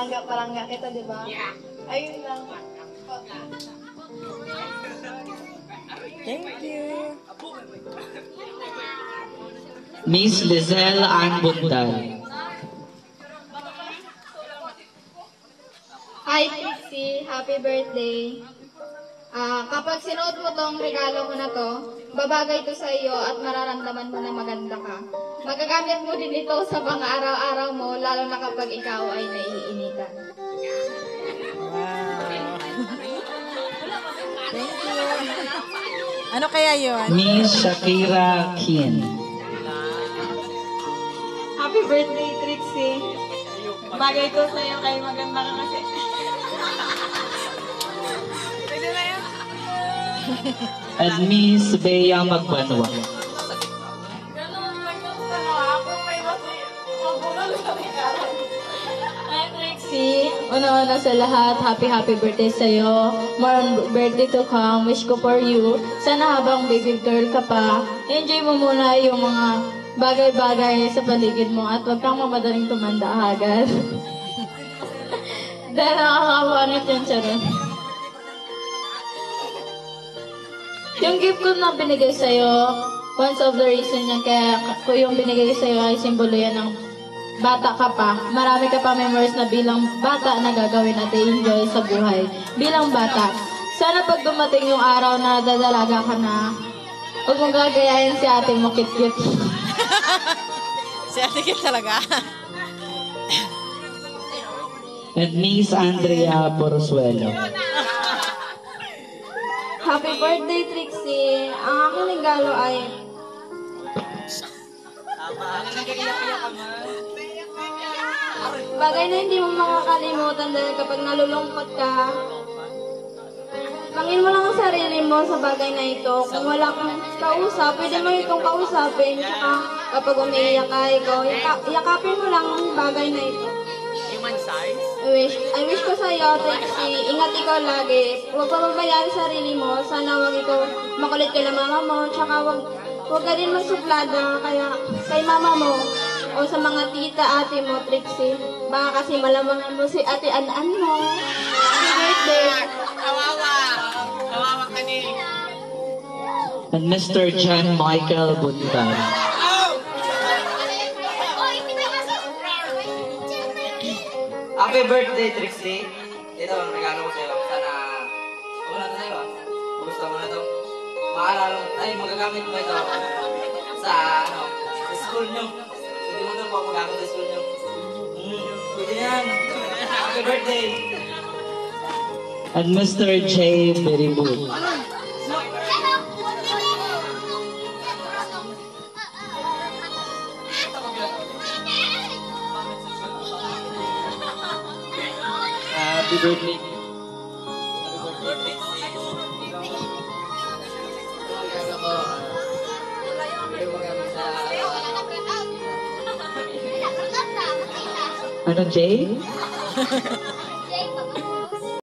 Palangga kita, di ba? Yeah. Ayun lang. Thank you. Miss Lizelle Ann Buntal. Hi, Trixie. Happy birthday. Kapag sinuot mo tong regalo ko na to, babagay to sa iyo at mararamdaman mo na maganda ka. Magagamit mo din ito sa mga araw-araw mo, lalo na kapag ikaw ay naiinitan. Wow. Thank you. Ano kaya yun? Miss Shakira Kin. Happy birthday, Trixie. Bagay to sa iyo kay maganda ka kasi. Pwede na yan. At Miss Bea Magbanwa. Hi, Trixie. Una-una sa lahat, happy birthday sa'yo. More birthday to come. Wish ko for you. Sana habang baby girl ka pa, enjoy mo muna yung mga bagay-bagay sa paligid mo at huwag kang mamadaling tumanda agad. Dahil nakakawanit yun siya rin. Yung gift ko na binigay sa'yo, one of the reason yan kaya ko yung binigay sa'yo ay simbolo yan ng bata ka pa. Marami ka pa memories na bilang bata na gagawin at enjoy sa buhay. Bilang bata. Sana pag dumating yung araw na dadalaga ka na, huwag mong gagayahin si ate mo kit-kit. Si ate kit talaga. At Miss Andrea Porzuelo. Happy birthday, Trixie. Ang aking regalo ay bagay na hindi mo makakalimutan dahil kapag nalulungkot ka, langin mo lang ang sarili mo sa bagay na ito. Kung wala kang kausap, pwede mo itong kausapin. Tsaka kapag umiiyak ka, yakapin mo lang ang bagay na ito. Human size? I wish ko sa iyo, Trixie, ingat ikaw lagi. Huwag pababayaan sa sarili mo. Sana huwag ikaw makulit kay mama mo. Tsaka huwag ka din magsuplada kaya kay mama mo o sa mga tita, ate mo, Trixie. Baka kasi malamangan mo si ate An-An mo. Happy birthday. Kawawa. Kawawa ka ni. And Mr. John Michael Buntal. Happy birthday, Trixie. Ito ang regalo ko sa'yo. Sana, wala na sa'yo. Gusto mo na ito. Maalala mo, ay, magagamit mo ito sa, sa school nyo. Hindi mo ito po magagamit sa school nyo. Pwede yan. Happy birthday. And Mr. J. Beribud. Happy birthday. Ano, Jay?